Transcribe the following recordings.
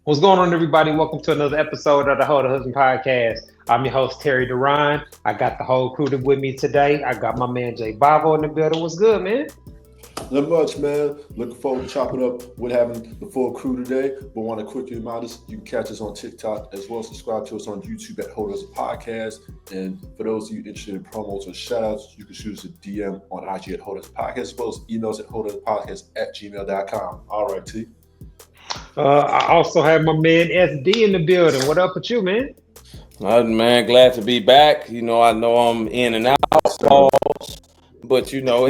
What's going on, everybody? Welcome to another episode of the Hold Husband Podcast. I'm your host, Terry Duran. I got the whole crew with me today. I got my man, Jay Bavo, in the building. What's good, man? Not much, man. Looking forward to chopping up with having the full crew today. But want to quickly remind us, you can catch us on TikTok as well as subscribe to us on YouTube at Hold Husband Podcast. And for those of you interested in promos or shoutouts, you can shoot us a DM on IG at Hold Husband Podcast, as well as emails at holdhusbandpodcast@gmail.com. All right, T. I also have my man SD in the building. What up with you, man? Man, glad to be back. I know I'm in and out, pause, but No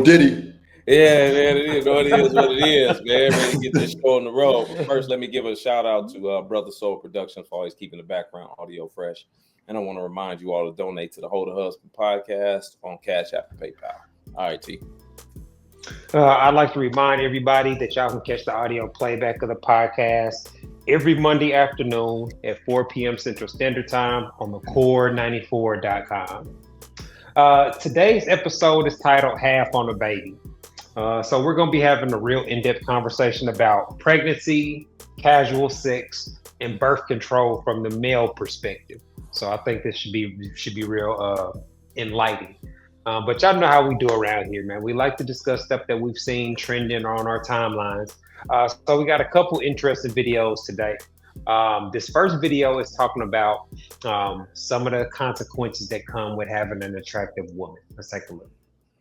Diddy. Yeah, man, it is what it is, man. Ready to get this show on the road. But first, let me give a shout out to Brother Soul Productions for always keeping the background audio fresh. And I want to remind you all to donate to the Hold a Husband Podcast on Cash App and PayPal. All right, T. I'd like to remind everybody that y'all can catch the audio playback of the podcast every Monday afternoon at 4 p.m. Central Standard Time on the core94.com. Today's episode is titled Half on a Baby. So we're going to be having a real in-depth conversation about pregnancy, casual sex, and birth control from the male perspective. So I think this should be real enlightening. But y'all know how we do around here, man. We like to discuss stuff that we've seen trending on our timelines. So we got a couple interesting videos today. This first video is talking about some of the consequences that come with having an attractive woman. Let's take a look.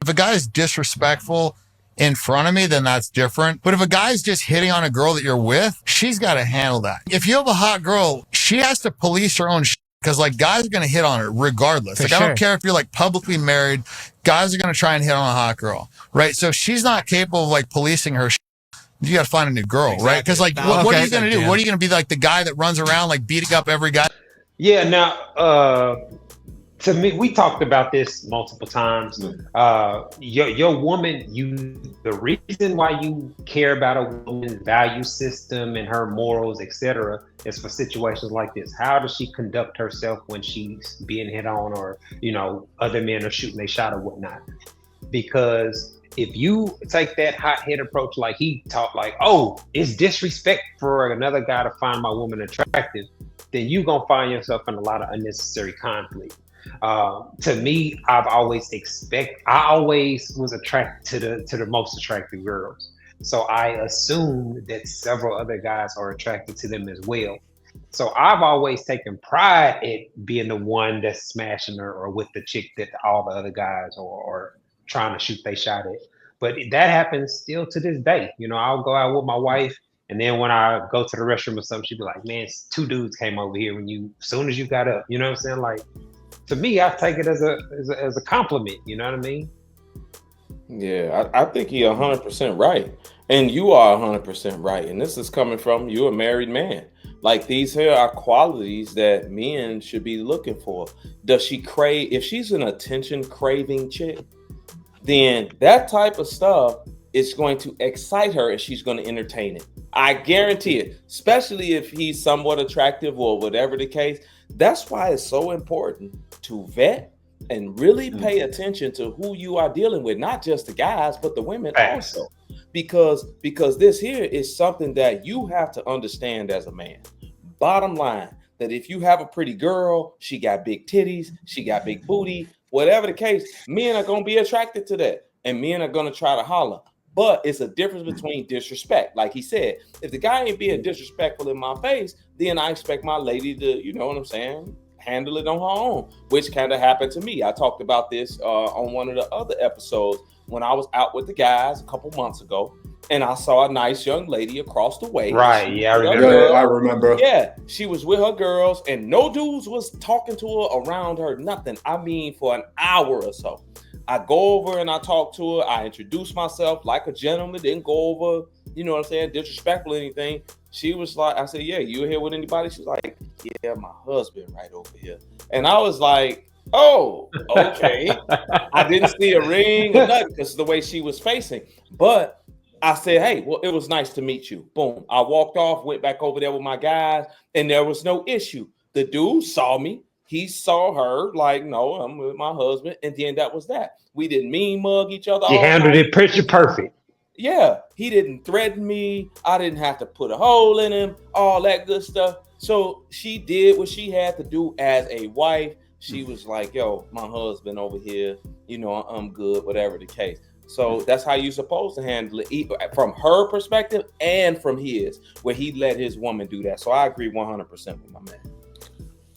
If a guy is disrespectful in front of me, then that's different. But if a guy's just hitting on a girl that you're with, she's got to handle that. If you have a hot girl, she has to police her own shit. Because guys are going to hit on her regardless. I don't care if you're publicly married, guys are going to try and hit on a hot girl, right? So if she's not capable of policing her you got to find a new girl, exactly. Right? Because what are you going to do? What are you going to be the guy that runs around beating up every guy? Yeah, now, to me, we talked about this multiple times. Your woman, the reason why you care about a woman's value system and her morals, etc., is for situations like this. How does she conduct herself when she's being hit on, or other men are shooting a shot or whatnot? Because if you take that hot head approach, like he talked, it's disrespect for another guy to find my woman attractive, then you gonna find yourself in a lot of unnecessary conflict. To me, I always was attracted to the most attractive girls. So I assume that several other guys are attracted to them as well. So I've always taken pride at being the one that's smashing her or with the chick that all the other guys are trying to shoot their shot at. But that happens still to this day. I'll go out with my wife, and then when I go to the restroom or something, she'd be like, man, 2 dudes came over here as soon as you got up. You know what I'm saying? To me, I take it as a compliment. You know what I mean? Yeah, I think you're 100% right. And you are 100% right. And this is coming from you, a married man. These here are qualities that men should be looking for. Does she crave? If she's an attention craving chick, then that type of stuff is going to excite her and she's going to entertain it. I guarantee it, especially if he's somewhat attractive or whatever the case. That's why it's so important to vet and really pay attention to who you are dealing with, not just the guys, but the women also. Because this here is something that you have to understand as a man. Bottom line, that if you have a pretty girl, she got big titties, she got big booty, whatever the case, men are going to be attracted to that. And men are going to try to holler. But it's a difference between disrespect. Like he said, if the guy ain't being disrespectful in my face, then I expect my lady to, you know what I'm saying, handle it on her own, which kind of happened to me. I talked about this on one of the other episodes when I was out with the guys a couple months ago, and I saw a nice young lady across the way. Right, yeah, I remember. Yeah, she was with her girls, and no dudes was talking to her, around her, nothing. I mean, for an hour or so. I go over and I talk to her. I introduce myself like a gentleman, didn't go over, you know what I'm saying, disrespectful or anything. She was like, I said, yeah, you here with anybody? She's like, yeah, my husband right over here. And I was like, oh, okay. I didn't see a ring or nothing because of the way she was facing. But I said, hey, well, it was nice to meet you. Boom. I walked off, went back over there with my guys, and there was no issue. The dude saw me. He saw her like, no, I'm with my husband. And then that was that. We didn't mean mug each other. You handled it picture perfect. Yeah, he didn't threaten me. I didn't have to put a hole in him, all that good stuff. So she did what she had to do as a wife. She was like, yo, my husband over here, you know, I'm good, whatever the case. So that's how you're supposed to handle it from her perspective and from his, where he let his woman do that. So I agree 100% with my man.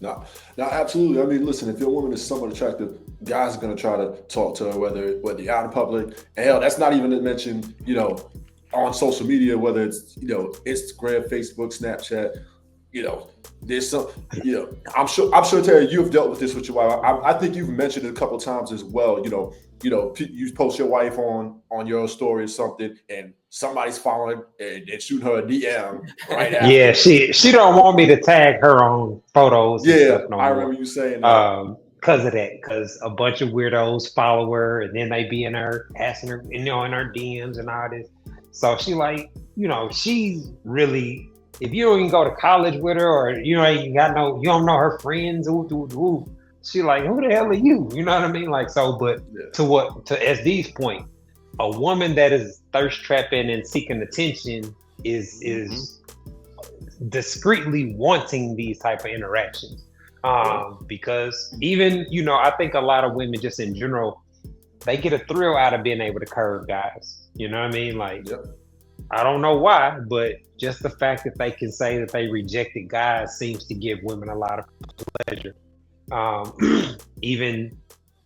No, absolutely. I mean, listen, if your woman is somewhat attractive, guys are going to try to talk to her, whether you're out in public. And hell, that's not even to mention, you know, on social media, whether it's, you know, Instagram, Facebook, Snapchat, you know, there's some, you know, I'm sure, Terry, you've dealt with this with your wife. I think you've mentioned it a couple of times as well. You post your wife on your story or something, and somebody's following and shooting her a DM right after. Yeah, she don't want me to tag her on photos. And stuff no I more. remember you saying that. Because of that, because a bunch of weirdos follow her, and then they be in her asking her, you know, in her DMs and all this. So she like, you know, she's really. If you don't even go to college with her, or you know, you don't know her friends. She like, who the hell are you? You know what I mean? Like, so, but to SD's point, a woman that is thirst trapping and seeking attention is discreetly wanting these type of interactions. Because even, you know, I think a lot of women just in general, they get a thrill out of being able to curve guys. You know what I mean? Like, I don't know why, but just the fact that they can say that they rejected guys seems to give women a lot of pleasure. Even,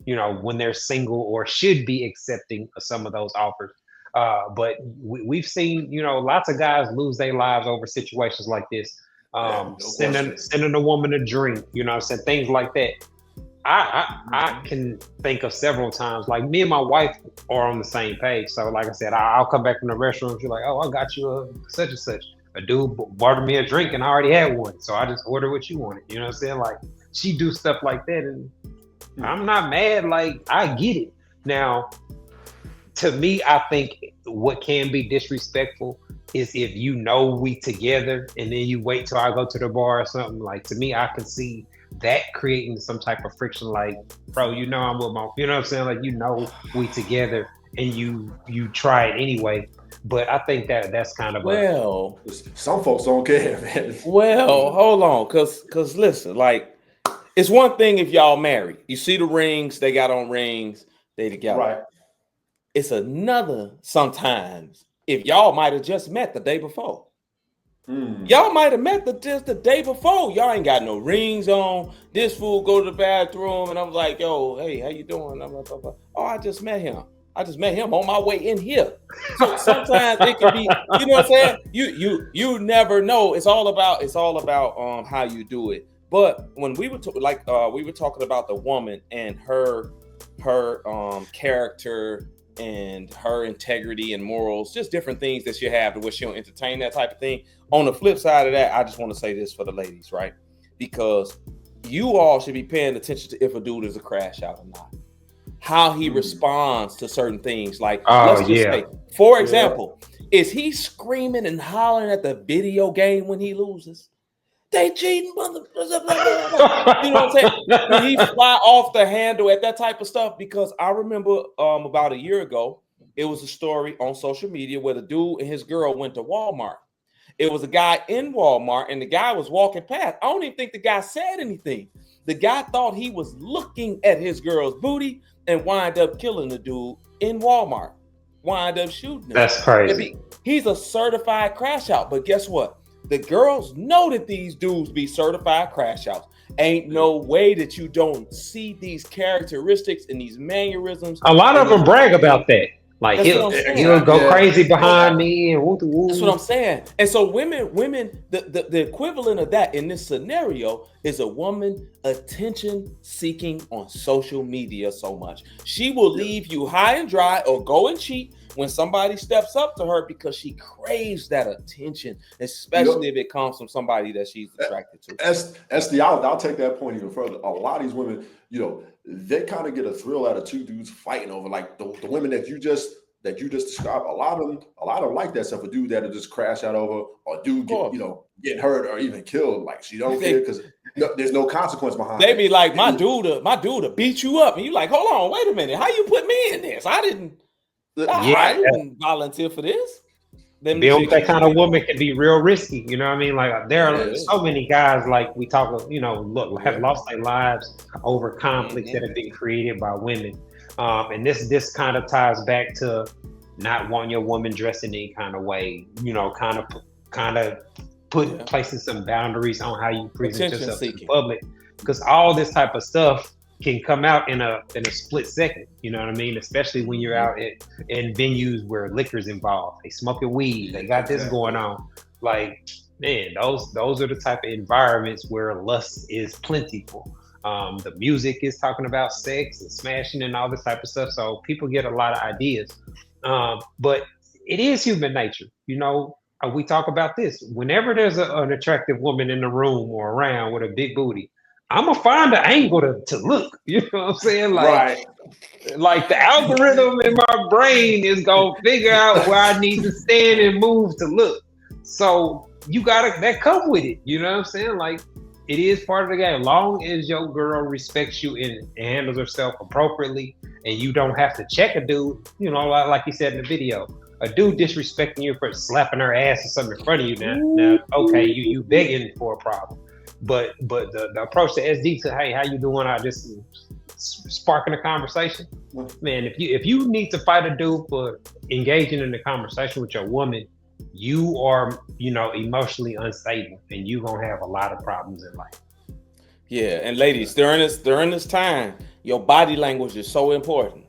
you know, when they're single or should be accepting of some of those offers. But we've seen, you know, lots of guys lose their lives over situations like this. Sending a woman a drink, you know what I'm saying? Things like that. I can think of several times, like me and my wife are on the same page. So like I said, I'll come back from the restaurant. She's like, oh, I got you a such and such. A dude bought me a drink and I already had one. So I just ordered what you wanted. You know what I'm saying? Like, she do stuff like that. And I'm not mad. Like, I get it. Now, to me, I think what can be disrespectful is if you know we together and then you wait till I go to the bar or something. Like, to me, I can see that creating some type of friction. Like, bro, you know I'm with my, you know what I'm saying? Like, you know we together and you try it anyway. But I think that's kind of some folks don't care, man. Well, hold on, cause listen, like, it's one thing if y'all married. You see the rings, they got on rings, they together. Right. It's another sometimes if y'all might have just met the day before. Y'all might have met just the day before. Y'all ain't got no rings on. This fool go to the bathroom, and I'm like, yo, hey, how you doing? I'm like, oh, I just met him. I just met him on my way in here. So sometimes it can be, you know what I'm saying? You never know. It's all about how you do it. But when we were we were talking about the woman and her character and her integrity and morals, just different things that she have to where she'll entertain that type of thing. On the flip side of that, I just want to say this for the ladies, right? Because you all should be paying attention to if a dude is a crash out or not. How he responds to certain things. Like, let's just say, for example, is he screaming and hollering at the video game when he loses? They cheating, mother. You know what I'm saying? When he fly off the handle at that type of stuff, because I remember about a year ago, it was a story on social media where the dude and his girl went to Walmart. It was a guy in Walmart, and the guy was walking past. I don't even think the guy said anything. The guy thought he was looking at his girl's booty and wind up killing the dude in Walmart. Wind up shooting him. That's crazy. He's a certified crash out, but guess what? The girls know that these dudes be certified crash outs. Ain't no way that you don't see these characteristics and these mannerisms. A lot of them brag about that. Like, he'll go crazy behind me and woo. That's what I'm saying. And so women, the equivalent of that in this scenario is a woman attention seeking on social media so much. She will leave you high and dry or go and cheat when somebody steps up to her because she craves that attention, especially if it comes from somebody that she's attracted to. I'll take that point even further. A lot of these women, you know, they kind of get a thrill out of two dudes fighting over, like the women that you just described. A lot of them like that stuff. A dude that'll just crash out over, or dude get hurt or even killed. Like, she don't care because there's no consequence behind it. They be like, my dude to beat you up, and you like, hold on, wait a minute, how you put me in this? I didn't. I wouldn't volunteer for this. Being with that kind of woman can be real risky. You know what I mean? Like there are so many guys, like we talk, have lost their lives over conflicts that have been created by women. And this kind of ties back to not wanting your woman dressed in any kind of way, kind of placing some boundaries on how you present yourself to the public, because all this type of stuff can come out in a split second. You know what I mean? Especially when you're out in venues where liquor's involved. They smoking weed. They got this going on. Like, man, those are the type of environments where lust is plentiful. The music is talking about sex and smashing and all this type of stuff. So people get a lot of ideas. But it is human nature. We talk about this. Whenever there's an attractive woman in the room or around with a big booty, I'm gonna find an angle to look. You know what I'm saying? Like the algorithm in my brain is gonna figure out where I need to stand and move to look. So you gotta that come with it. You know what I'm saying? Like it is part of the game. Long as your girl respects you and handles herself appropriately, and you don't have to check a dude. Like you said in the video, a dude disrespecting you for slapping her ass or something in front of you. Now okay, you begging for a problem. But the approach to SD to, hey, how you doing? I just sparking a conversation. Man, if you need to fight a dude for engaging in the conversation with your woman, you are, emotionally unstable, and you gonna have a lot of problems in life. Yeah, and ladies, during this time, your body language is so important.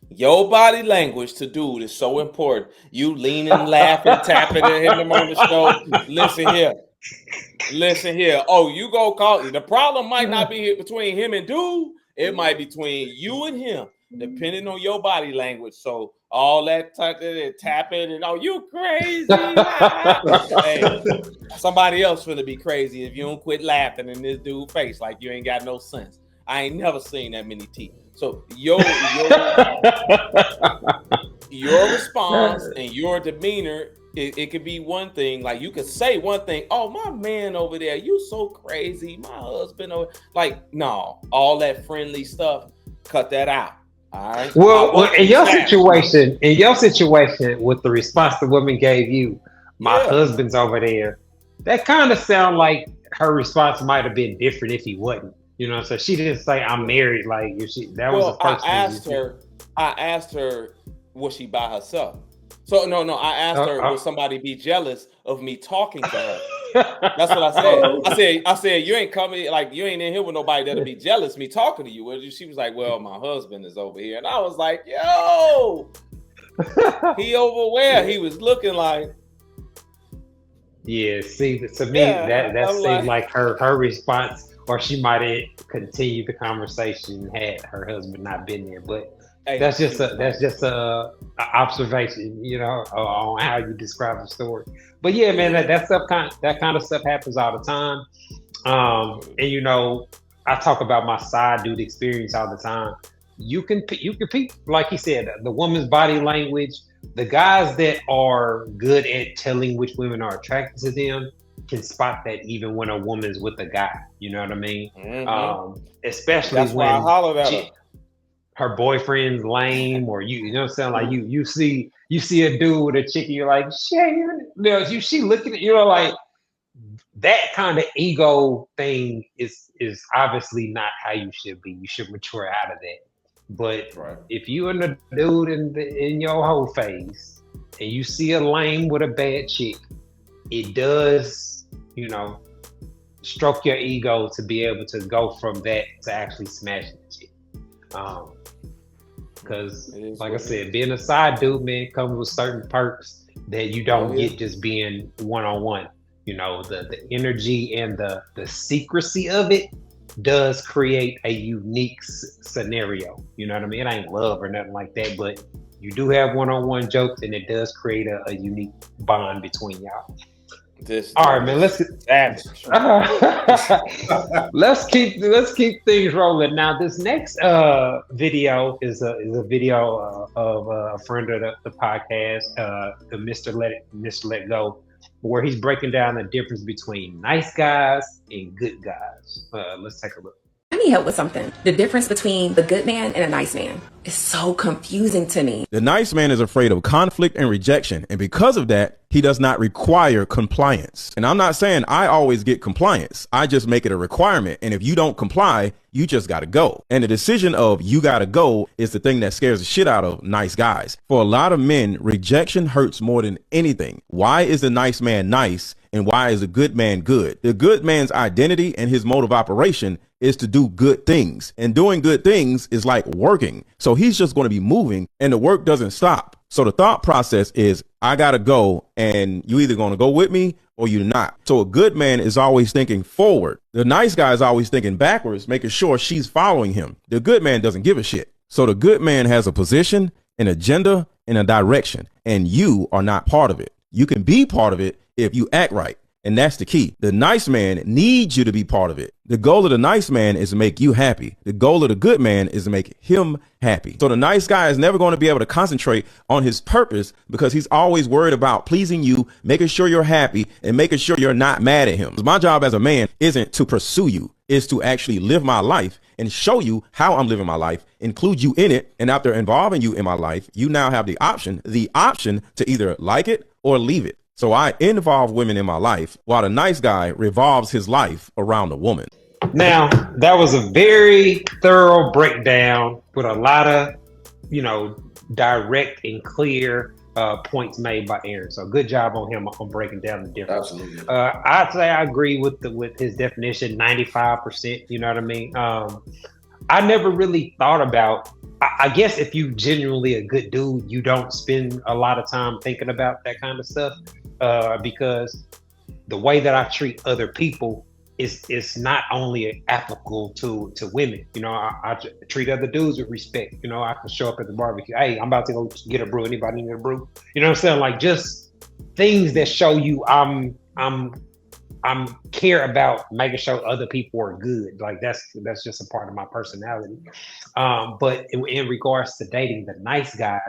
Your body language to dude is so important. You leaning, laughing, tapping, and hitting him on the shoulder. Listen here. Oh, you go call. The problem might not be between him and dude. It might be between you and him, depending on your body language. So all that tapping and you crazy. Hey, somebody else finna be crazy if you don't quit laughing in this dude's face like you ain't got no sense. I ain't never seen that many teeth. So your response and your demeanor. It could be one thing, like you could say one thing, oh, my man over there, you so crazy, my husband over, no, all that friendly stuff, cut that out. All right. Well, in your situation with the response the woman gave you, my husband's over there, that kind of sound like her response might have been different if he wasn't. So she didn't say I'm married. Like was the first thing. I asked her, was she by herself? So no, I asked her, would somebody be jealous of me talking to her? That's what I said. I said, you ain't coming, like you ain't in here with nobody that'll be jealous of me talking to you. She was like, well, my husband is over here. And I was like, yo, he over where? He was looking like. Yeah, see, to me, that seemed like her response, or she might have continued the conversation had her husband not been there. But that's just a observation, on how you describe the story. But yeah, man, that kind of stuff happens all the time. And I talk about my side dude experience all the time. You can peep, like he said, the woman's body language. The guys that are good at telling which women are attracted to them can spot that even when a woman's with a guy. You know what I mean? Mm-hmm. Especially that's when I hollered at her. Her boyfriend's lame, or you know what I'm saying? Like you see a dude with a chick, and you're like, shit, she looking at like that kind of ego thing is obviously not how you should be. You should mature out of that. But if you and the dude in your whole phase and you see a lame with a bad chick, it does, stroke your ego to be able to go from that to actually smashing the chick. Because like I said, being a side dude, man, comes with certain perks that you don't get just being one-on-one. The energy and the secrecy of it does create a unique scenario. You know what I mean? It ain't love or nothing like that, but you do have one-on-one jokes, and it does create a unique bond between y'all. All right, man. Let's keep things rolling. Now, this next video is a video of a friend of the podcast, the Mr. Let Go, where he's breaking down the difference between nice guys and good guys. Let's take a look. I need help with something. The difference between the good man and a nice man. is so confusing to me. The nice man is afraid of conflict and rejection, and because of that, he does not require compliance. And I'm not saying I always get compliance. I just make it a requirement. And if you don't comply, you just got to go. And the decision of you got to go is the thing that scares the shit out of nice guys. For a lot of men, rejection hurts more than anything. Why is the nice man nice? And why is a good man good? The good man's identity and his mode of operation is to do good things. And doing good things is like working. So he's just going to be moving and the work doesn't stop. So the thought process is, I got to go, and you either going to go with me or you're not. So a good man is always thinking forward. The nice guy is always thinking backwards, making sure she's following him. The good man doesn't give a shit. So the good man has a position, an agenda, and a direction, and you are not part of it. You can be part of it if you act right. And that's the key. The nice man needs you to be part of it. The goal of the nice man is to make you happy. The goal of the good man is to make him happy. So the nice guy is never going to be able to concentrate on his purpose because he's always worried about pleasing you, making sure you're happy, and making sure you're not mad at him. My job as a man isn't to pursue you, it's to actually live my life and show you how I'm living my life, include you in it. And after involving you in my life, you now have the option to either like it or leave it. So I involve women in my life while the nice guy revolves his life around the woman. Now, that was a very thorough breakdown with a lot of, direct and clear points made by Aaron. So good job on him on breaking down the difference. Absolutely. I'd say I agree with his definition, 95%. You know what I mean? I never really thought about, I guess if you genuinely a good dude, you don't spend a lot of time thinking about that kind of stuff because the way that I treat other people is not only applicable to women. I treat other dudes with respect. I can show up at the barbecue. Hey, I'm about to go get a brew. Anybody need a brew? You know what I'm saying? Like just things that show you I'm care about making sure other people are good. Like that's just a part of my personality. But in regards to dating the nice guys,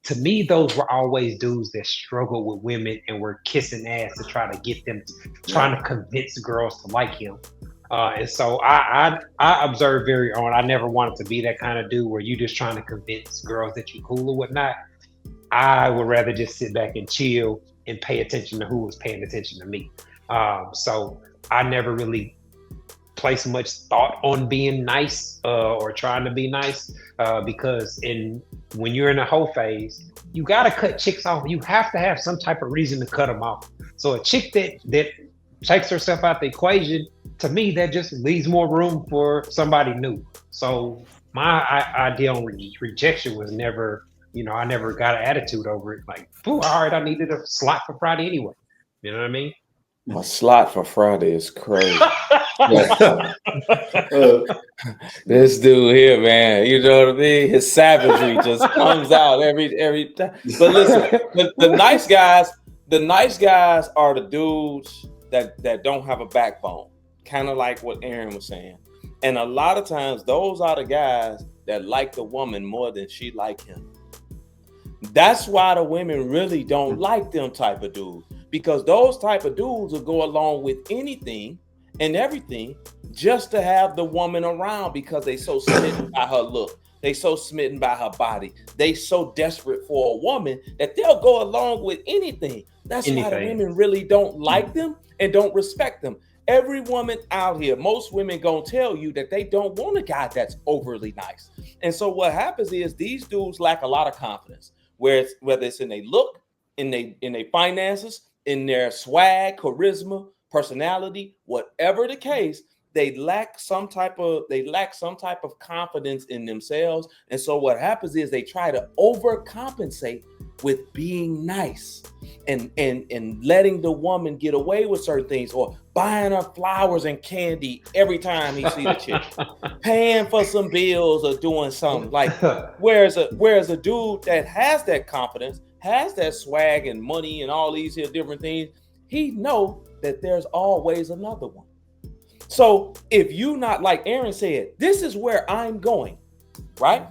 to me, those were always dudes that struggled with women and were kissing ass to try to get them, trying to convince girls to like him. And so I observed very on. I never wanted to be that kind of dude where you just trying to convince girls that you're cool or whatnot. I would rather just sit back and chill and pay attention to who was paying attention to me. So I never really placed much thought on being nice or trying to be nice because when you're in a hoe phase, you got to cut chicks off. You have to have some type of reason to cut them off. So a chick that takes herself out the equation, to me, that just leaves more room for somebody new. So my idea on rejection was never, I never got an attitude over it. Like, all right, I needed a slot for Friday anyway. You know what I mean? A slot for Friday is crazy. This dude here, man, you know what I mean? His savagery just comes out every time. But listen, the nice guys are the dudes that don't have a backbone, kind of like what Aaron was saying. And a lot of times, those are the guys that like the woman more than she like him. That's why the women really don't like them type of dudes. Because those type of dudes will go along with anything and everything just to have the woman around because they so smitten by her look. They so smitten by her body. They so desperate for a woman that they'll go along with anything. That's why the women really don't like them and don't respect them. Every woman out here, most women gonna tell you that they don't want a guy that's overly nice. And so what happens is these dudes lack a lot of confidence, whether it's in their look, in their finances, in their swag, charisma, personality, whatever the case, they lack some type of confidence in themselves. And so what happens is they try to overcompensate with being nice and letting the woman get away with certain things, or buying her flowers and candy every time he see the chick, paying for some bills or doing something like. Whereas a dude that has that confidence, has that swag and money and all these here different things, he know that there's always another one. So if you not, like Aaron said, this is where I'm going, right?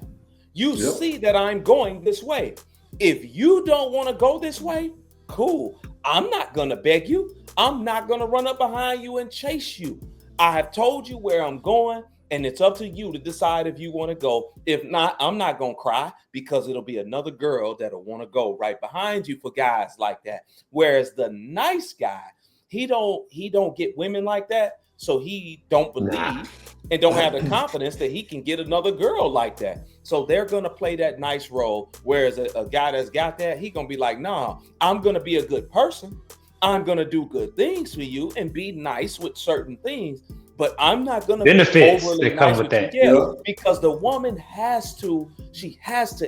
You see that I'm going this way. If you don't want to go this way, cool. I'm not going to beg you. I'm not going to run up behind you and chase you. I have told you where I'm going, and it's up to you to decide if you want to go. If not, I'm not gonna cry, because it'll be another girl that'll want to go right behind you for guys like that. Whereas the nice guy, he don't get women like that, so he don't believe and don't have the confidence that he can get another girl like that. So they're gonna play that nice role. Whereas a guy that's got that, he gonna be like, nah, I'm gonna be a good person. I'm gonna do good things for you and be nice with certain things, but I'm not gonna benefits be overly that come nice with that. Yeah, because the woman has to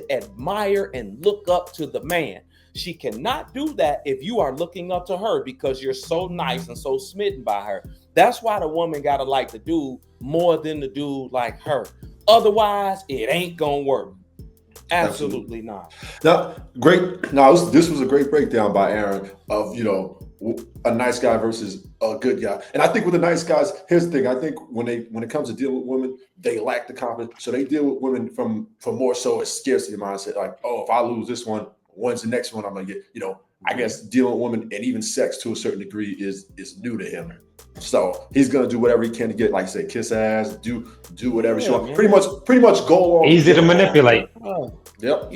admire and look up to the man. She cannot do that if you are looking up to her because you're so nice and so smitten by her. That's why the woman gotta like the dude more than the dude like her. Otherwise, it ain't gonna work. Absolutely not. Now, great. Now, this was a great breakdown by Aaron of, a nice guy versus a good guy. And I think with the nice guys, here's the thing. I think when it comes to dealing with women, they lack the confidence. So they deal with women from more so a scarcity mindset. Like, oh, if I lose this one, when's the next one I'm gonna get? I guess dealing with women and even sex to a certain degree is new to him. So he's gonna do whatever he can to get, like, say, kiss ass, do whatever she wants. Pretty much go along. Easy to manipulate. Yep.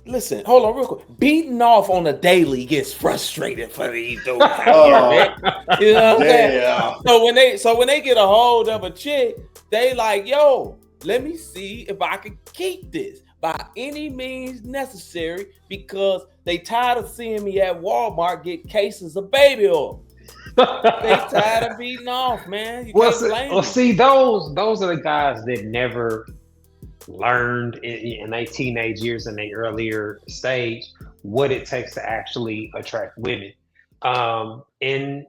Listen, hold on real quick. Beating off on a daily gets frustrated for these dudes. You know what I'm saying? So when they get a hold of a chick, they like, yo, let me see if I can keep this by any means necessary, because they tired of seeing me at Walmart get cases of baby oil. They tired of beating off, man. You can't blame them. See, those are the guys that never learned in their teenage years and their earlier stage what it takes to actually attract women. And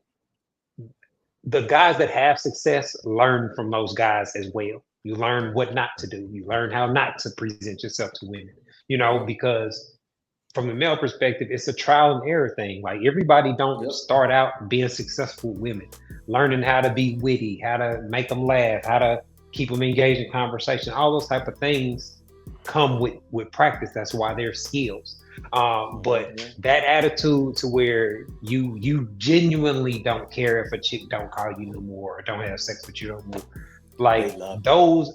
the guys that have success learn from those guys as well. You learn what not to do. You learn how not to present yourself to women, because from the male perspective, it's a trial and error thing. Like, everybody don't start out being successful women, learning how to be witty, how to make them laugh, how to keep them engaged in conversation. All those type of things come with practice. That's why they're skills. But that attitude to where you genuinely don't care if a chick don't call you no more or don't have sex with you no more. Like, those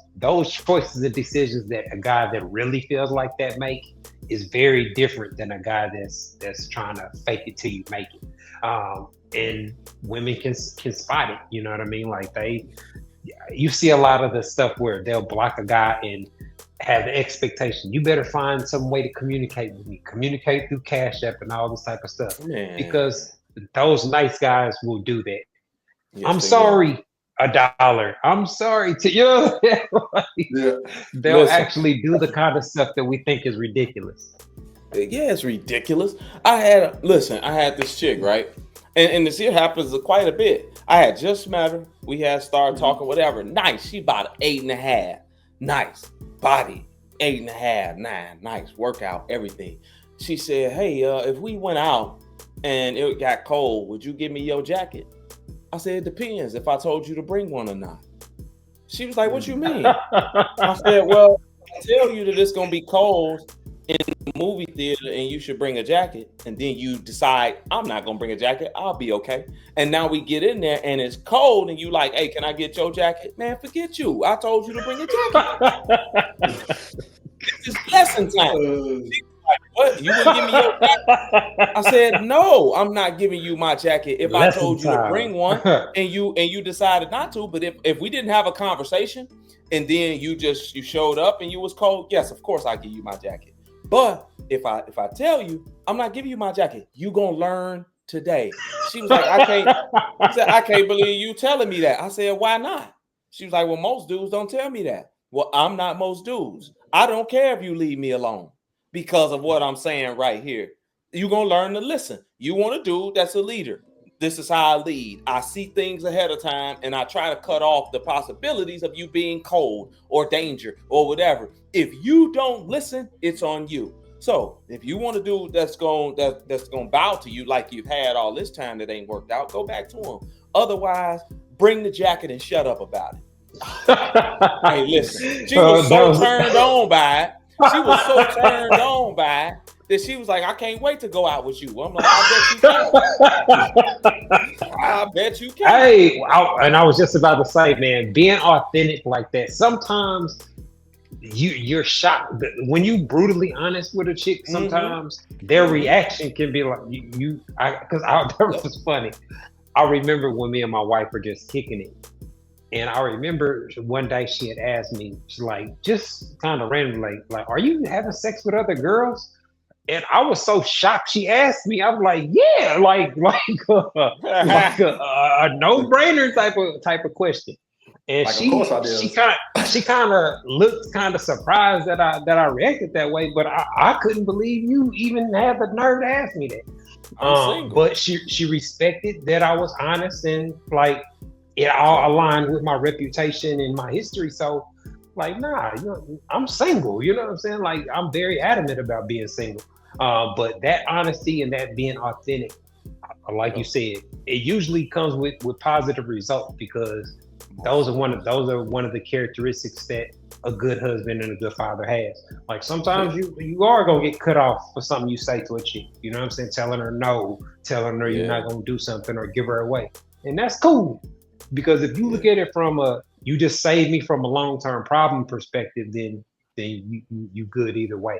choices and decisions that a guy that really feels like that make is very different than a guy that's trying to fake it till you make it. And women can spot it. You know what I mean? Like, you see a lot of the stuff where they'll block a guy and have the expectation, you better find some way to communicate with me, communicate through Cash App and all this type of stuff. Man. Because those nice guys will do that. Yes, I'm sorry, $1. I'm sorry to you. They'll actually do the kind of stuff that we think is ridiculous. Yeah, it's ridiculous. I had this chick, right? And this here happens quite a bit. I had just met her. We had started talking, whatever. Nice. She about 8.5. Nice. Body. 8.5, 9. Nice. Workout, everything. She said, hey, if we went out and it got cold, would you give me your jacket? I said, it depends if I told you to bring one or not. She was like, what you mean? I said, well, I tell you that it's going to be cold in the movie theater and you should bring a jacket, and then you decide, I'm not going to bring a jacket, I'll be okay. And now we get in there and it's cold and you like, hey, can I get your jacket? Man, forget you. I told you to bring a jacket. It's lesson time. Like, what? You wouldn't give me your jacket? I said, no, I'm not giving you my jacket if I told you to bring one and you decided not to. But if we didn't have a conversation and then you showed up and you was cold, yes, of course I give you my jacket. But if I tell you I'm not giving you my jacket, you gonna learn today. She was like, I can't believe you telling me that. I said, why not? She was like, well, most dudes don't tell me that. Well, I'm not most dudes. I don't care if you leave me alone. Because of what I'm saying right here. You're going to learn to listen. You want a dude that's a leader. This is how I lead. I see things ahead of time and I try to cut off the possibilities of you being cold or danger or whatever. If you don't listen, it's on you. So if you want a dude that's going to bow to you like you've had all this time that ain't worked out, go back to him. Otherwise, bring the jacket and shut up about it. Hey, listen, she was so turned on by it. She was so turned on by it that she was like, I can't wait to go out with you. I'm like, I bet you can. I bet you can. Hey, I was just about to say, man, being authentic like that, sometimes you're shocked when you brutally honest with a chick. Sometimes their reaction can be like because that was funny. I remember when me and my wife were just kicking it, and I remember one day she had asked me, she's like, just kind of randomly, like, are you having sex with other girls? And I was so shocked she asked me. I was like, yeah, like a no-brainer type of question. And Like, she of course I did. she kind of looked kind of surprised that I reacted that way, but I couldn't believe you even had the nerve to ask me that. But she respected that I was honest, and like it all aligned with my reputation and my history. So like, nah, I'm single. You know what I'm saying? Like, I'm very adamant about being single. But that honesty and that being authentic, like you said, it usually comes with positive results, because those are one of the characteristics that a good husband and a good father has. Like, sometimes you are gonna get cut off for something you say to a chick. You know what I'm saying? Telling her no, telling her you're not gonna do something or give her away, and that's cool. Because if you look at it from you just saved me from a long-term problem perspective, then you good either way.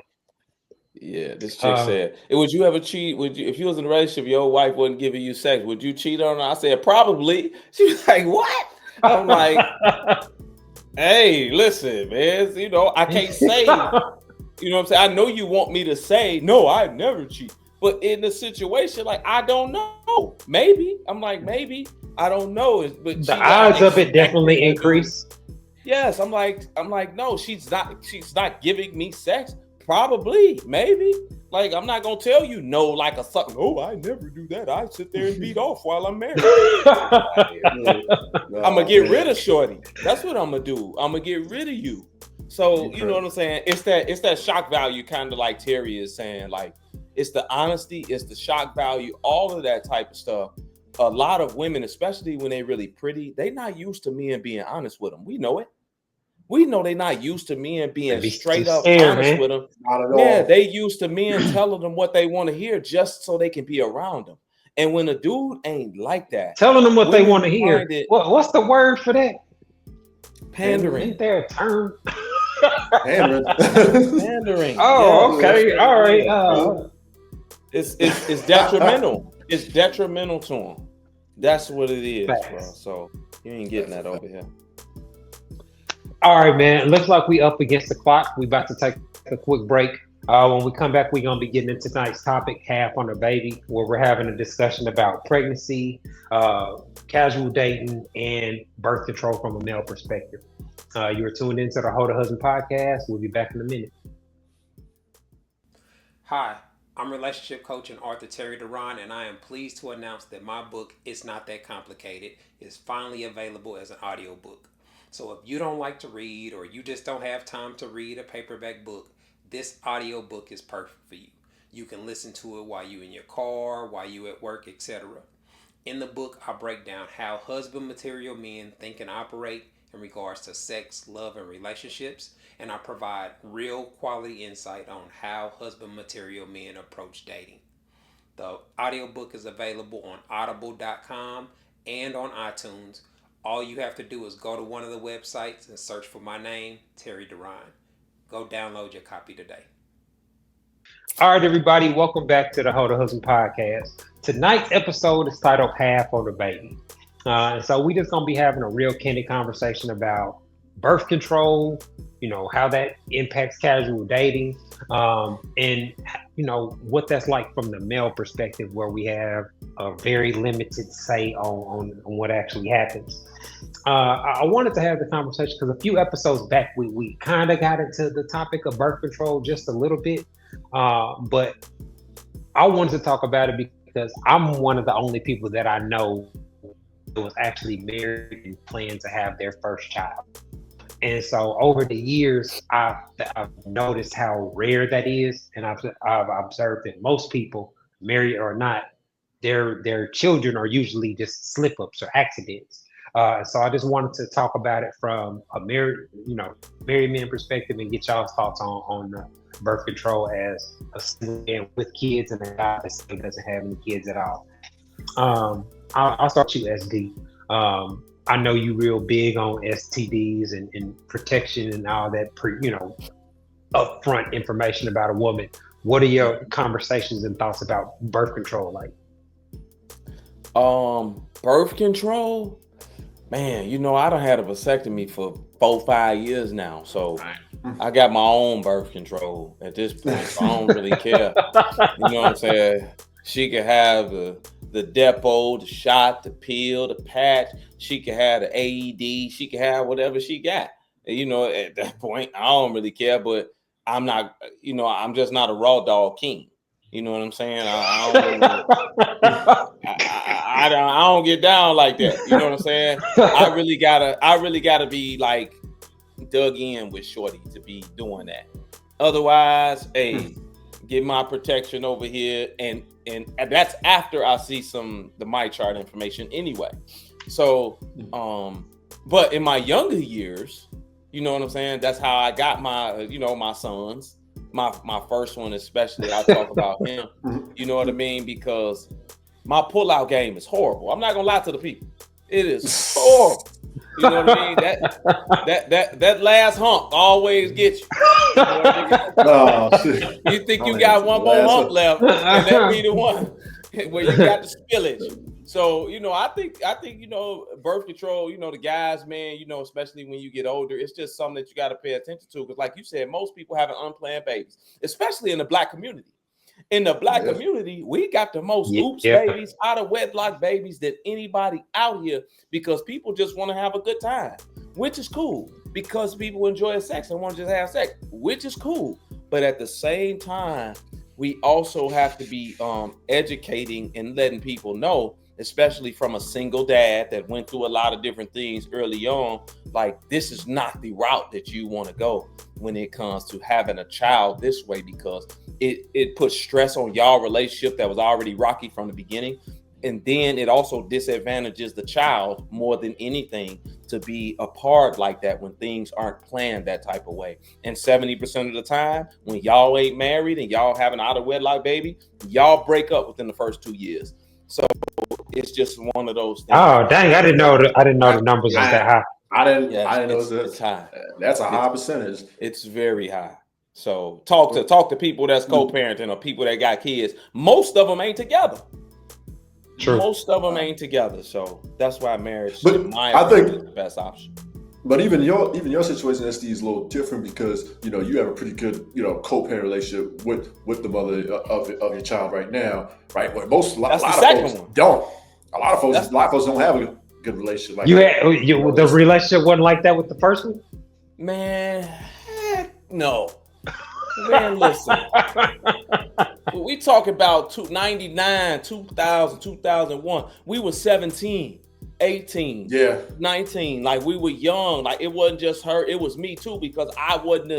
Yeah, this chick said, would you ever cheat? Would you, if you was in a relationship, your wife wasn't giving you sex, would you cheat on her? I said, probably. She was like, what? I'm like, hey, listen, man, I can't say, you know what I'm saying? I know you want me to say, no, I never cheat. But in the situation, like, I don't know. Maybe. I'm like, maybe. I don't know. But the odds of it definitely increase. Yes, I'm like, no, she's not giving me sex. Probably, maybe. Like, I'm not gonna tell you no, like a sucker. Oh, I never do that. I sit there and beat off while I'm married. I'm gonna get rid of shorty. That's what I'm gonna do. I'm gonna get rid of you. So you know what I'm saying? It's that shock value, kind of like Terry is saying. Like, it's the honesty, it's the shock value, all of that type of stuff. A lot of women, especially when they're really pretty, they're not used to men being honest with them. We know it. We know they're not used to men being straight up honest with them. Not at all. Yeah, they used to men telling them what they want to hear just so they can be around them. And when a dude ain't like that, telling them what they want to hear. What's the word for that? Pandering. Isn't there a term? Pandering. Pandering. Oh, yeah, okay. All right. It's detrimental. It's detrimental to them. That's what it is, bro. So you ain't getting that over here. All right, man. It looks like we up against the clock. We about to take a quick break. When we come back, we're going to be getting into tonight's topic, Half on a Baby, where we're having a discussion about pregnancy, casual dating, and birth control from a male perspective. You are tuned into the Hold a Husband podcast. We'll be back in a minute. Hi, I'm relationship coach and author Terry Duran, and I am pleased to announce that my book, It's Not That Complicated, is finally available as an audiobook. So if you don't like to read, or you just don't have time to read a paperback book, this audiobook is perfect for you. You can listen to it while you're in your car, while you're at work, etc. In the book, I break down how husband material men think and operate in regards to sex, love, and relationships, and I provide real quality insight on how husband material men approach dating. The audiobook is available on audible.com and on iTunes. All you have to do is go to one of the websites and search for my name, Terry Duran. Go download your copy today. All right, everybody. Welcome back to the Hold a Husband podcast. Tonight's episode is titled Half on a Baby. And so we just going to be having a real candid conversation about birth control, how that impacts casual dating, and, what that's like from the male perspective, where we have a very limited say on what actually happens. I wanted to have the conversation because a few episodes back, we kind of got into the topic of birth control just a little bit, but I wanted to talk about it because I'm one of the only people that I know that was actually married and planned to have their first child. And so over the years, I've noticed how rare that is, and I've observed that most people, married or not, their children are usually just slip-ups or accidents. So I just wanted to talk about it from a married man perspective and get y'all's thoughts on the birth control as a single man with kids and a guy that still doesn't have any kids at all. I'll start you, SD. I know you real big on STDs and protection and all that upfront information about a woman. What are your conversations and thoughts about birth control like? Birth control, man, I done had a vasectomy for 4-5 years now. So I got my own birth control at this point. So I don't really care. You know what I'm saying? She could have the depot, the shot, the pill, the patch. She could have the AED. She could have whatever she got. At that point, I don't really care, but I'm not, I'm just not a raw dog king. You know what I'm saying? I don't get down like that. You know what I'm saying? I really gotta be like dug in with shorty to be doing that. Otherwise, hey, get my protection over here, and that's after I see the my chart information anyway. So, but in my younger years, you know what I'm saying? That's how I got my, my sons. My first one especially, I talk about him. You know what I mean? Because my pullout game is horrible. I'm not gonna lie to the people. It is horrible. You know what I mean? That last hump always gets you. You know what I mean? You think you got one more hump left, and that be the one where you got the spillage. So, I think, birth control, the guys, man, especially when you get older, it's just something that you got to pay attention to. Because like you said, most people have unplanned babies, especially in the Black community. In the Black community, we got the most babies, out of wedlock babies than anybody out here, because people just want to have a good time, which is cool, because people enjoy sex and want to just have sex, which is cool. But at the same time, we also have to be educating and letting people know, especially from a single dad that went through a lot of different things early on, like this is not the route that you want to go when it comes to having a child this way, because it puts stress on y'all relationship that was already rocky from the beginning. And then it also disadvantages the child more than anything to be apart like that when things aren't planned that type of way. And 70% of the time, when y'all ain't married and y'all have an out of wedlock baby, y'all break up within the first 2 years. So it's just one of those things. Oh dang! I didn't know the numbers was that high. I didn't know it's high. That's a high percentage. It's very high. So talk to people that's co-parenting or people that got kids. Most of them ain't together. True. Most of them ain't together. So that's why marriage, in my opinion, is the best option. But even your situation, SD, is a little different because you have a pretty good co-parent relationship with the mother of your child right now, right? But a lot of folks don't. A lot of folks don't have a good relationship. Like the relationship wasn't like that with the first one. Man, heck no. Man, listen. We talk about 99, 2000, 2001. We were 17. 18, 19, like we were young. Like it wasn't just her, it was me too, because I wasn't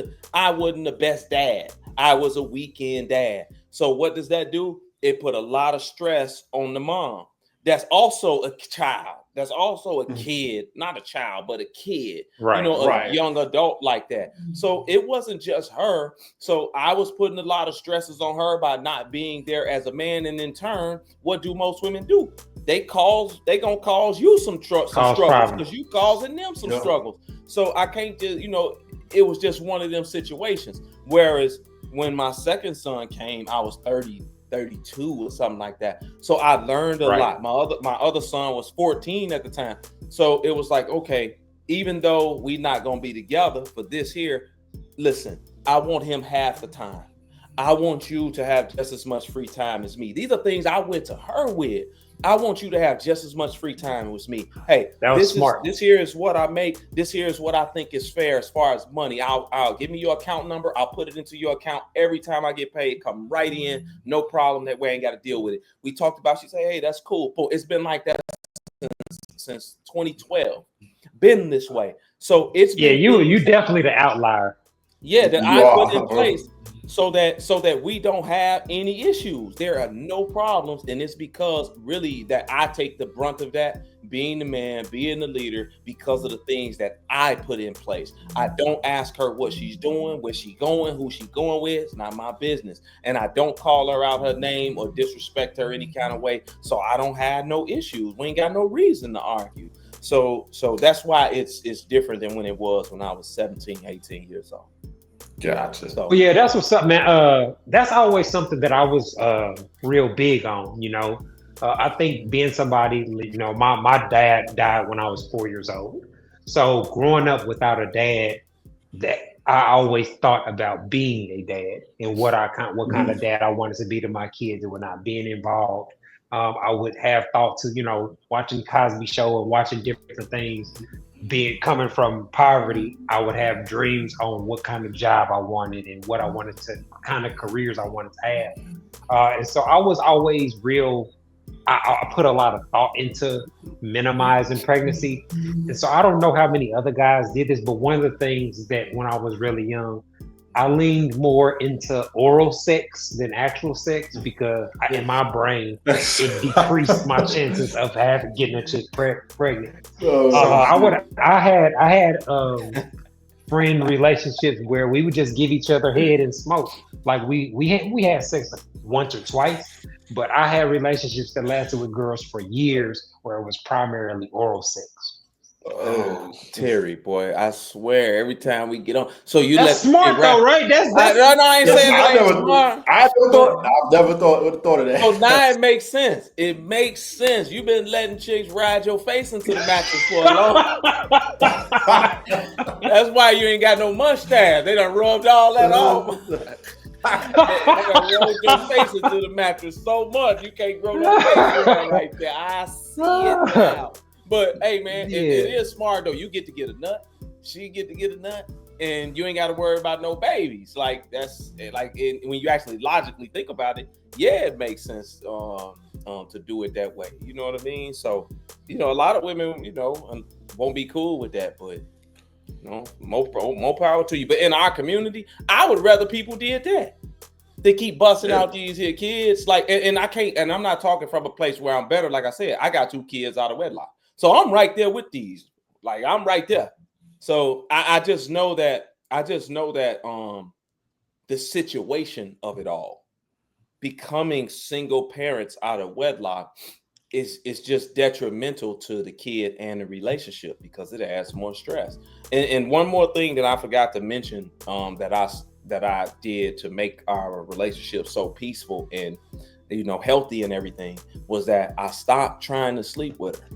the best dad. I was a weekend dad. So what does that do? It put a lot of stress on the mom. That's also a child. That's also a kid, not a child, but a kid, right, a young adult like that. So it wasn't just her. So I was putting a lot of stresses on her by not being there as a man. And in turn, what do most women do? They gonna cause you some struggles because you causing them some struggles. So I can't just, it was just one of them situations. Whereas when my second son came, I was 32 or something like that. So I learned a lot. My other son was 14 at the time. So it was like, okay, even though we not gonna be together for this here, listen, I want him half the time. I want you to have just as much free time as me. These are things I went to her with. I want you to have just as much free time as me. Hey, this here is what I make. This here is what I think is fair as far as money. I'll give me your account number. I'll put it into your account every time I get paid. Come right in, no problem. That way I ain't got to deal with it. We talked about. She said, "Hey, that's cool." But it's been like that since 2012. Been this way. So it's you definitely the outlier. Yeah, that I put in place. so that we don't have any issues. There are no problems, and it's because really that I take the brunt of that, being the man, being the leader, because of the things that I put in place. I don't ask her what she's doing, where she going, who she going with. It's not my business, and I don't call her out her name or disrespect her any kind of way. So I don't have no issues. We ain't got no reason to argue. So that's why it's different than when it was when I was 17, 18 years old. Gotcha. So Well, yeah, that's what's up, man. That's always something that I was real big on. I think being somebody, my dad died when I was 4 years old. So growing up without a dad, that I always thought about being a dad and what kind of dad I wanted to be to my kids and whatnot, being involved. I would have thoughts of, watching Cosby Show and watching different things. Coming from poverty, I would have dreams on what kind of job I wanted and what kind of careers I wanted to have. And so I was always I put a lot of thought into minimizing pregnancy. And so I don't know how many other guys did this, but one of the things that when I was really young, I leaned more into oral sex than actual sex because in my brain, it decreased my chances of getting a chick pregnant. I had friend relationships where we would just give each other head and smoke. Like we had sex like once or twice, but I had relationships that lasted with girls for years where it was primarily oral sex. Oh, Terry, boy, I swear every time we get on. So That's smart though, right? I ain't saying that ain't smart. I've never would have thought of that. So now it makes sense. It makes sense. You've been letting chicks ride your face into the mattress for a long. That's why you ain't got no mustache. They done rubbed all that off. They done rubbed your face into the mattress so much you can't grow no face right there. I see it now. But hey, man, it is smart though. You get to get a nut, she get to get a nut, and you ain't got to worry about no babies. Like that's like when you actually logically think about it, yeah, it makes sense to do it that way. You know what I mean? So a lot of women, won't be cool with that, but more power to you. But in our community, I would rather people did that. They keep busting out these here kids, like, and I can't, and I'm not talking from a place where I'm better. Like I said, I got 2 kids out of wedlock. So I'm right there with these. Like I'm right there. So I just know that the situation of it all, becoming single parents out of wedlock is just detrimental to the kid and the relationship because it adds more stress. And one more thing that I forgot to mention that I did to make our relationship so peaceful and healthy and everything was that I stopped trying to sleep with her.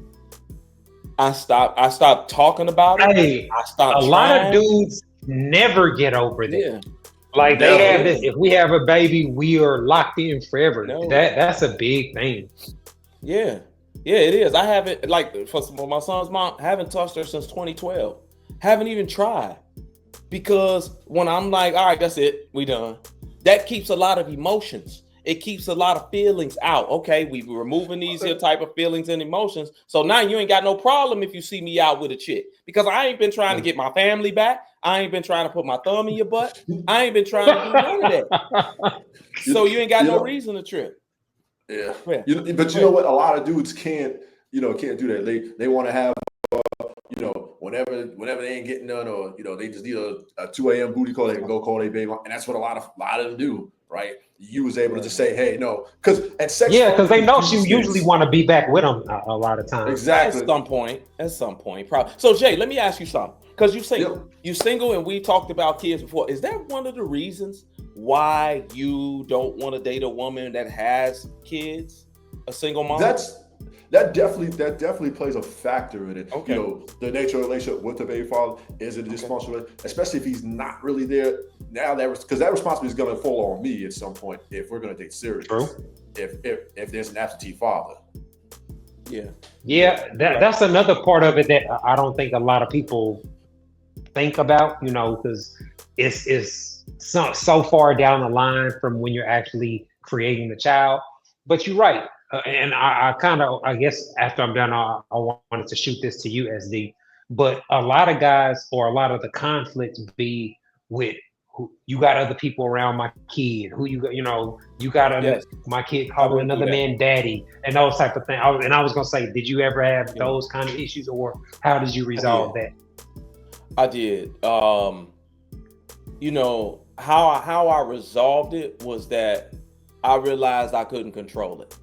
I stopped talking about it. Hey, I stopped. A lot of dudes never get over that. Yeah. Like they have this. If we have a baby, we are locked in forever. No. That's a big thing. Yeah, it is. I haven't for my son's mom. Haven't touched her since 2012. Haven't even tried because when I'm like, all right, that's it, we done. That keeps a lot of emotions. It keeps a lot of feelings out. Okay, we removing these here type of feelings and emotions. So now you ain't got no problem if you see me out with a chick because I ain't been trying to get my family back. I ain't been trying to put my thumb in your butt. I ain't been trying to do none of that. So you ain't got no reason to trip. Yeah. But you know what? A lot of dudes can't do that. They want to have, whenever they ain't getting none or, they just need a 2 a.m. booty call, they can go call their baby. And that's what a lot of them do, right? You was able to just say, hey, no. Because at sex. Yeah, because they know she usually want to be back with them a lot of times. Exactly. At some point. Probably. So, Jay, let me ask you something. Because you single and we talked about kids before. Is that one of the reasons why you don't want to date a woman that has kids, a single mom? That definitely plays a factor in it. Okay. The nature of the relationship with the baby father, is it a dysfunctional, especially if he's not really there now. Because that responsibility is going to fall on me at some point if we're going to date serious. True. If there's an absentee father. Yeah. That's another part of it that I don't think a lot of people think about. Because it's so far down the line from when you're actually creating the child. But you're right. And I guess after I'm done, I wanted to shoot this to you, SD. But a lot of guys or a lot of the conflicts be with you got other people around my kid, who you got my kid calling another man daddy, and those type of things. I was gonna say, did you ever have those kind of issues, or how did you resolve that? I did. How I resolved it was that I realized I couldn't control it.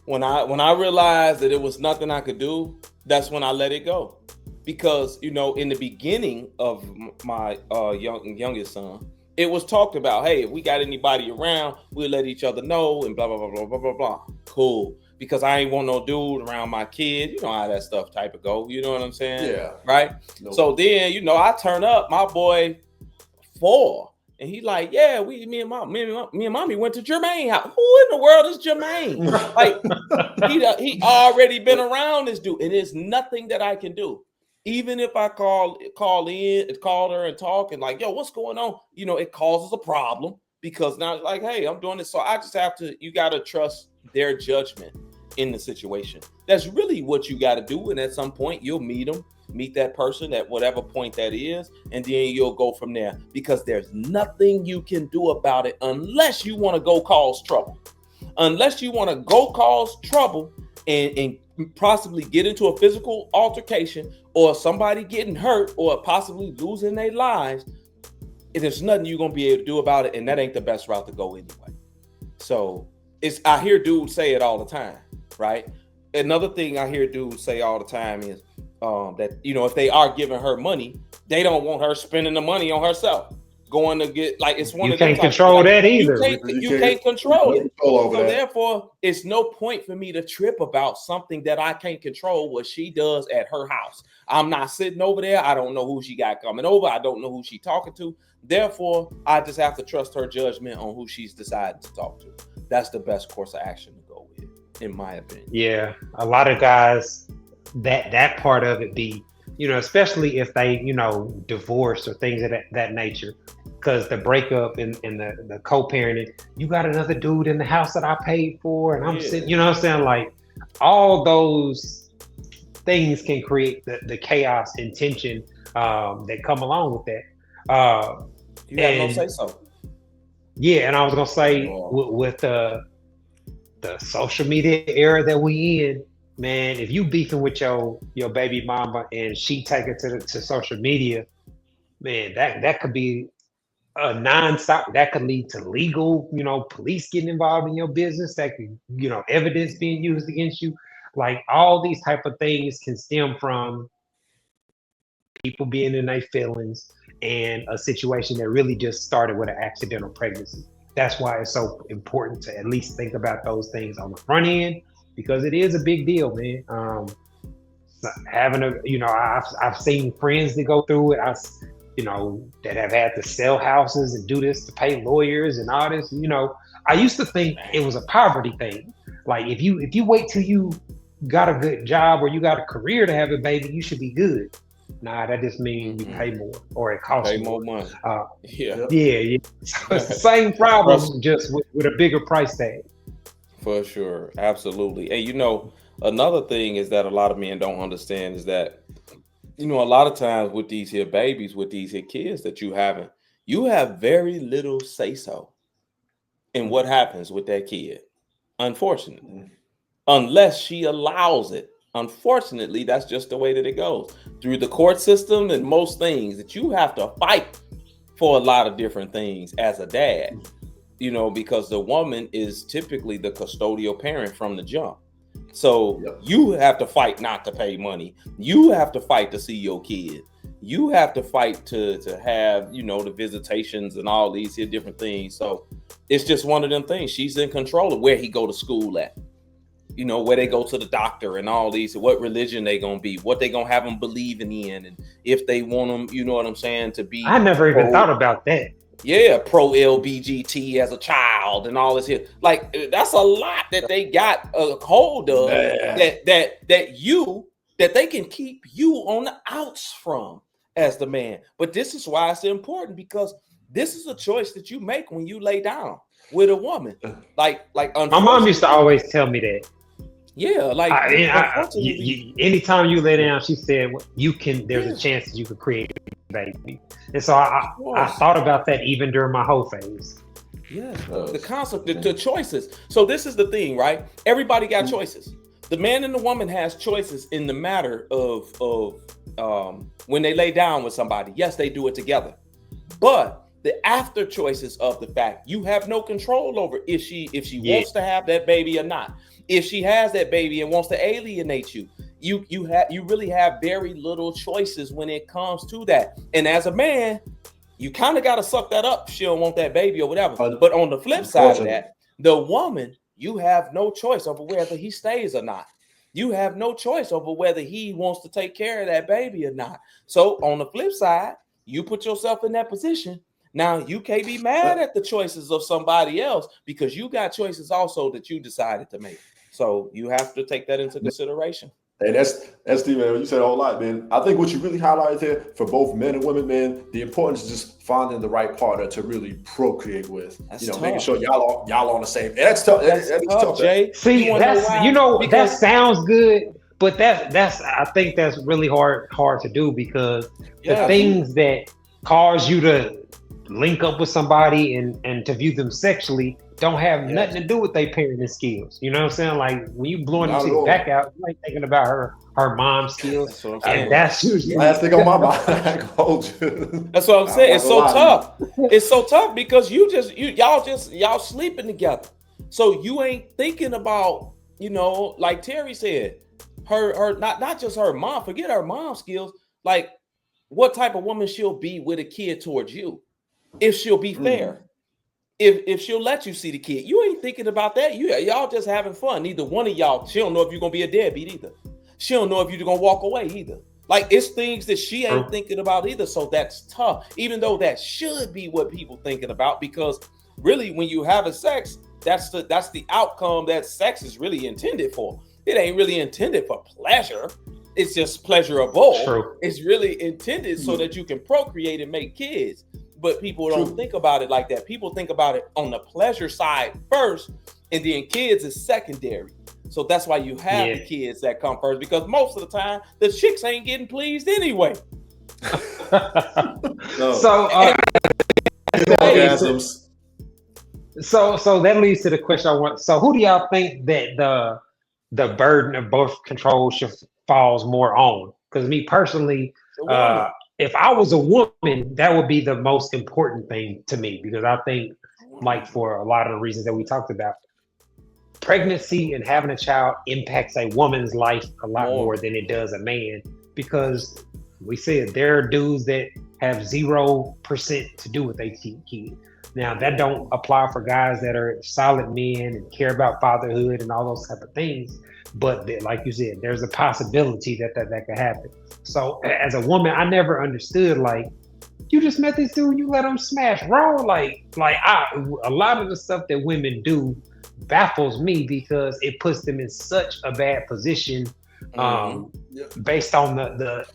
When I realized that it was nothing I could do, that's when I let it go. Because, in the beginning of my youngest son, it was talked about, hey, if we got anybody around, we'll let each other know and blah, blah, blah, blah, blah, blah, blah. Cool. Because I ain't want no dude around my kid. You know how that stuff type of go. You know what I'm saying? Yeah. Right? No. So then, I turn up, my boy 4. And he like, yeah, me and mommy went to Jermaine house. Who in the world is Jermaine? Like, he already been around this dude, and there's nothing that I can do. Even if I call her and talk and like, yo, what's going on? It causes a problem because now it's like, hey, I'm doing this. So I just you got to trust their judgment in the situation. That's really what you got to do. And at some point you'll meet that person at whatever point that is, and then you'll go from there, because there's nothing you can do about it unless you want to go cause trouble. Unless you want to go cause trouble and possibly get into a physical altercation, or somebody getting hurt, or possibly losing their lives, there's nothing you're going to be able to do about it, and that ain't the best route to go anyway. So I hear dudes say it all the time, right? Another thing I hear dudes say all the time is that, if they are giving her money, they don't want her spending the money on herself. Going to get, like, it's one you of them. You can't control that either. You can't control it. So therefore, it's no point for me to trip about something that I can't control what she does at her house. I'm not sitting over there. I don't know who she got coming over. I don't know who she talking to. Therefore, I just have to trust her judgment on who she's decided to talk to. That's the best course of action to go with, in my opinion. Yeah, a lot of guys, that part of it be, especially if they, divorce or things of that nature, because the breakup and the co-parenting, you got another dude in the house that I paid for, and I'm sitting, what I'm saying? Like, all those things can create the chaos and tension that come along with that. You have no say so. Yeah, and I was gonna say with the social media era that we in, man, if you beefing with your baby mama and she take it to social media, man, that could be a nonstop. That could lead to legal, police getting involved in your business. That could, evidence being used against you. Like, all these type of things can stem from people being in their feelings and a situation that really just started with an accidental pregnancy. That's why it's so important to at least think about those things on the front end, because it is a big deal, man. Having I've seen friends that go through it. That have had to sell houses and do this to pay lawyers and all this. I used to think it was a poverty thing. Like, if you wait till you got a good job or you got a career to have a baby, you should be good. Nah, that just means you pay more, or it costs more money. Yeah. So it's the same problem, just with a bigger price tag. For sure, absolutely. And another thing is that a lot of men don't understand is that, a lot of times with these here babies, with these here kids that you have very little say so in what happens with that kid, unfortunately, unless she allows it. Unfortunately, that's just the way that it goes through the court system and most things, that you have to fight for a lot of different things as a dad, because the woman is typically the custodial parent from the jump. So you have to fight not to pay money. You have to fight to see your kid. You have to fight to have, the visitations and all these here different things. So it's just one of them things. She's in control of where he go to school at. Where they go to the doctor and all these, what religion they gonna be, what they gonna have them believing in, and if they want them, you know what I'm saying, to be. I never even thought about that. Yeah, pro LBGT as a child and all this here. Like, that's a lot that they got a hold of that they can keep you on the outs from as the man. But this is why it's important, because this is a choice that you make when you lay down with a woman. Like my mom used to always tell me that. Yeah, like anytime you lay down, she said there's a chance that you could create baby. And so I thought about that even during my whole phase. Yeah, the concept, the choices. So this is the thing, right? Everybody got choices. The man and the woman has choices in the matter of when they lay down with somebody. Yes, they do it together, but the after choices of the fact you have no control over if she wants to have that baby or not. If she has that baby and wants to alienate you, you really have very little choices when it comes to that. And as a man, you kind of got to suck that up. She don't want that baby or whatever. But on the flip side of that, the woman, you have no choice over whether he stays or not. You have no choice over whether he wants to take care of that baby or not. So on the flip side, you put yourself in that position. Now you can't be mad at the choices of somebody else because you got choices also that you decided to make. So you have to take that into consideration. And that's Steve, man. You said a whole lot, man. I think what you really highlighted there for both men and women, man, the importance is just finding the right partner to really procreate with. That's making sure y'all on the same. That's tough. That's tough, Jay. See, that sounds good, but that's I think that's really hard to do because the things that cause you to link up with somebody and to view them sexually don't have nothing to do with their parenting skills. You know what I'm saying? Like when you blowing the chick back out, you ain't thinking about her mom's skills. And that's usually last thing on my mind. That's what I'm saying. It's so tough. It's so tough because y'all sleeping together. So you ain't thinking about, like Terry said, her not just her mom, forget her mom's skills, like what type of woman she'll be with a kid towards you. If she'll be fair. If she'll let you see the kid, you ain't thinking about that. Y'all just having fun. Neither one of y'all, she don't know if you're gonna be a deadbeat either. She don't know if you're gonna walk away either. Like it's things that she ain't thinking about either. So that's tough. Even though that should be what people thinking about, because really when you having sex, that's the outcome that sex is really intended for. It ain't really intended for pleasure. It's just pleasurable. True. It's really intended so that you can procreate and make kids. But people don't think about it like that. People think about it on the pleasure side first, and then kids is secondary. So that's why you have the kids that come first, because most of the time the chicks ain't getting pleased anyway. So that leads to the question I want. So who do y'all think that the burden of birth control falls more on? Because me personally, if I was a woman, that would be the most important thing to me, because I think, like for a lot of the reasons that we talked about, pregnancy and having a child impacts a woman's life a lot more than it does a man, because we said there are dudes that have 0% to do with their kid. Now that don't apply for guys that are solid men and care about fatherhood and all those type of things. But like you said, there's a possibility that could happen. So as a woman, I never understood, like, you just met this dude, you let him smash raw. A lot of the stuff that women do baffles me because it puts them in such a bad position. Based on the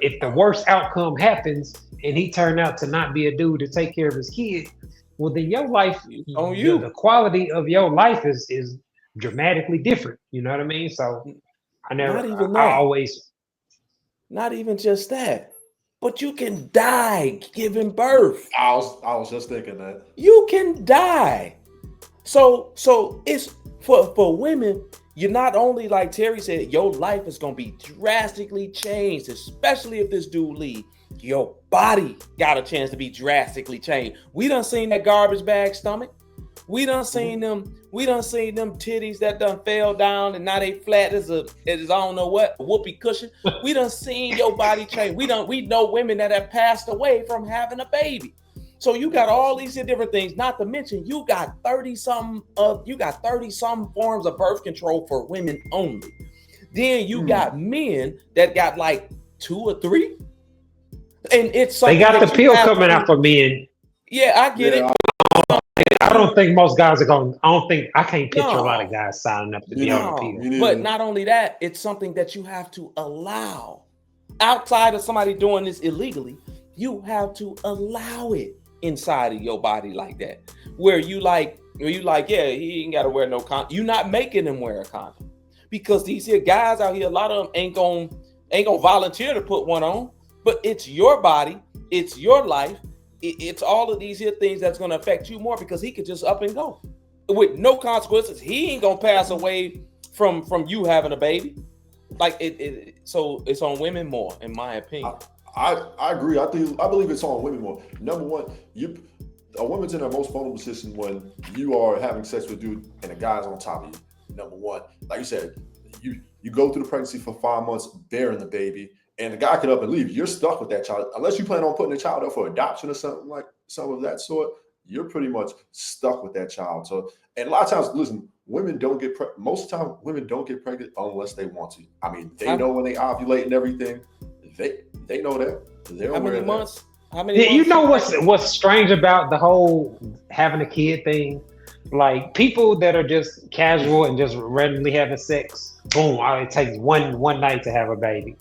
if the worst outcome happens and he turned out to not be a dude to take care of his kid, well then your life on you, the quality of your life is dramatically different. You know what I mean? So not even just that, but you can die giving birth. I was just thinking that you can die. So it's for women. You're not only, like Terry said, your life is gonna be drastically changed, especially if this dude leave. Your body got a chance to be drastically changed. We done seen that garbage bag stomach. We done seen them titties that done fell down and now they flat as I don't know what, a whoopee cushion. We done seen your body change. We know women that have passed away from having a baby. So you got all these different things, not to mention you got 30 some forms of birth control for women only. Then you got men that got like 2 or 3. And it's they got the pill coming out for men. Yeah, I get it. I don't think most guys are going. I can't picture a lot of guys signing up to be on the pill. But not only that, it's something that you have to allow. Outside of somebody doing this illegally, you have to allow it inside of your body like that. Where you like, yeah, he ain't got to wear no condom. You're not making him wear a condom because these here guys out here, a lot of them ain't gonna volunteer to put one on. But it's your body. It's your life. It's all of these here things that's going to affect you more because he could just up and go with no consequences. He ain't gonna pass away from you having a baby. Like so it's on women more, in my opinion. I agree. I believe it's on women more. Number one, a woman's in her most vulnerable position when you are having sex with a dude and a guy's on top of you. Number one, like you said, you go through the pregnancy for 5 months bearing the baby, and the guy could up and leave. You're stuck with that child unless you plan on putting the child up for adoption or something of that sort. You're pretty much stuck with that child. So, and a lot of times, listen, women don't get most of the time women don't get pregnant unless they want to. I mean, they know when they ovulate and everything. They know that. How many months? How many months? You know what's strange about the whole having a kid thing? Like people that are just casual and just randomly having sex, boom, it takes one night to have a baby.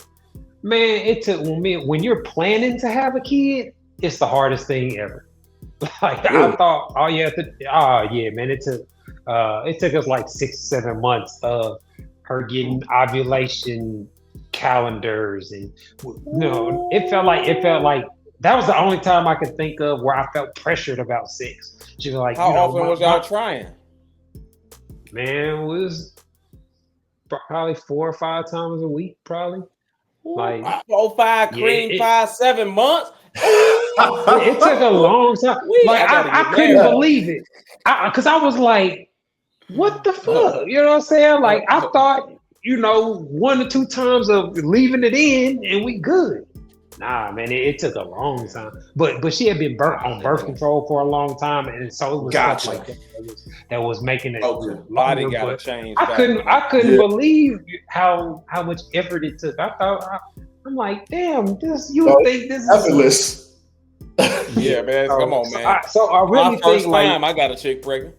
Man, it took when you're planning to have a kid, it's the hardest thing ever. Like really? I thought, man, it took us like 6-7 months of her getting ovulation calendars, and it felt like that was the only time I could think of where I felt pressured about sex. She was like, how often was y'all trying? Man, it was probably 4 or 5 times a week, probably. Like 4, 5 cream, 5, 7 months. It took a long time. Like I couldn't believe it, because I was like, "What the fuck?" You know what I'm saying? Like I thought, 1 or 2 times of leaving it in and we good. Nah, man, it took a long time. But she had been on birth control for a long time, and so it was stuff like that was making it body got to change. I couldn't believe how much effort it took. I'm like, damn, think this is effortless. Yeah, man, come on, man. I really my first think time I got a chick pregnant.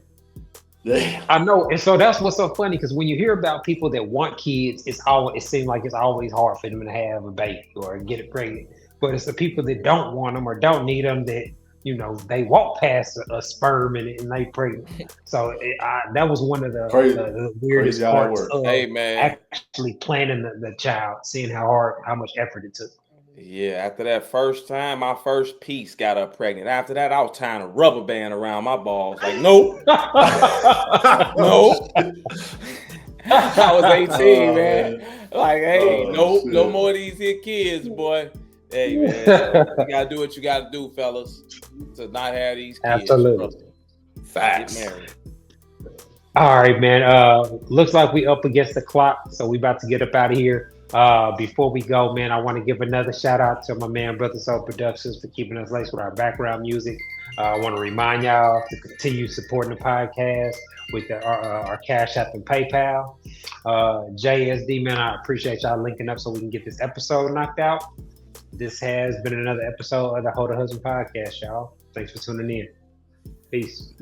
Yeah. I know, and so that's what's so funny, because when you hear about people that want kids, it seems like it's always hard for them to have a baby or get it pregnant. But it's the people that don't want them or don't need them that they walk past a sperm and they pregnant. So that was one of the weirdest parts of actually planning the child, seeing how much effort it took. Yeah, after that first time, my first piece got her pregnant. After that, I was tying a rubber band around my balls. Like, nope. No. I was 18, man. Like, hey, no more of these here kids, boy. Hey, man, you gotta do what you gotta do, fellas, to not have these kids. Absolutely. Facts. All right, man. Looks like we up against the clock, so we about to get up out of here. Before we go, man, I want to give another shout out to my man Brother Soul Productions for keeping us laced with our background music. I want to remind y'all to continue supporting the podcast with our Cash App and PayPal. JSD, man, I appreciate y'all linking up so we can get this episode knocked out. This has been another episode of the Hold a Husband podcast, y'all. Thanks for tuning in. Peace.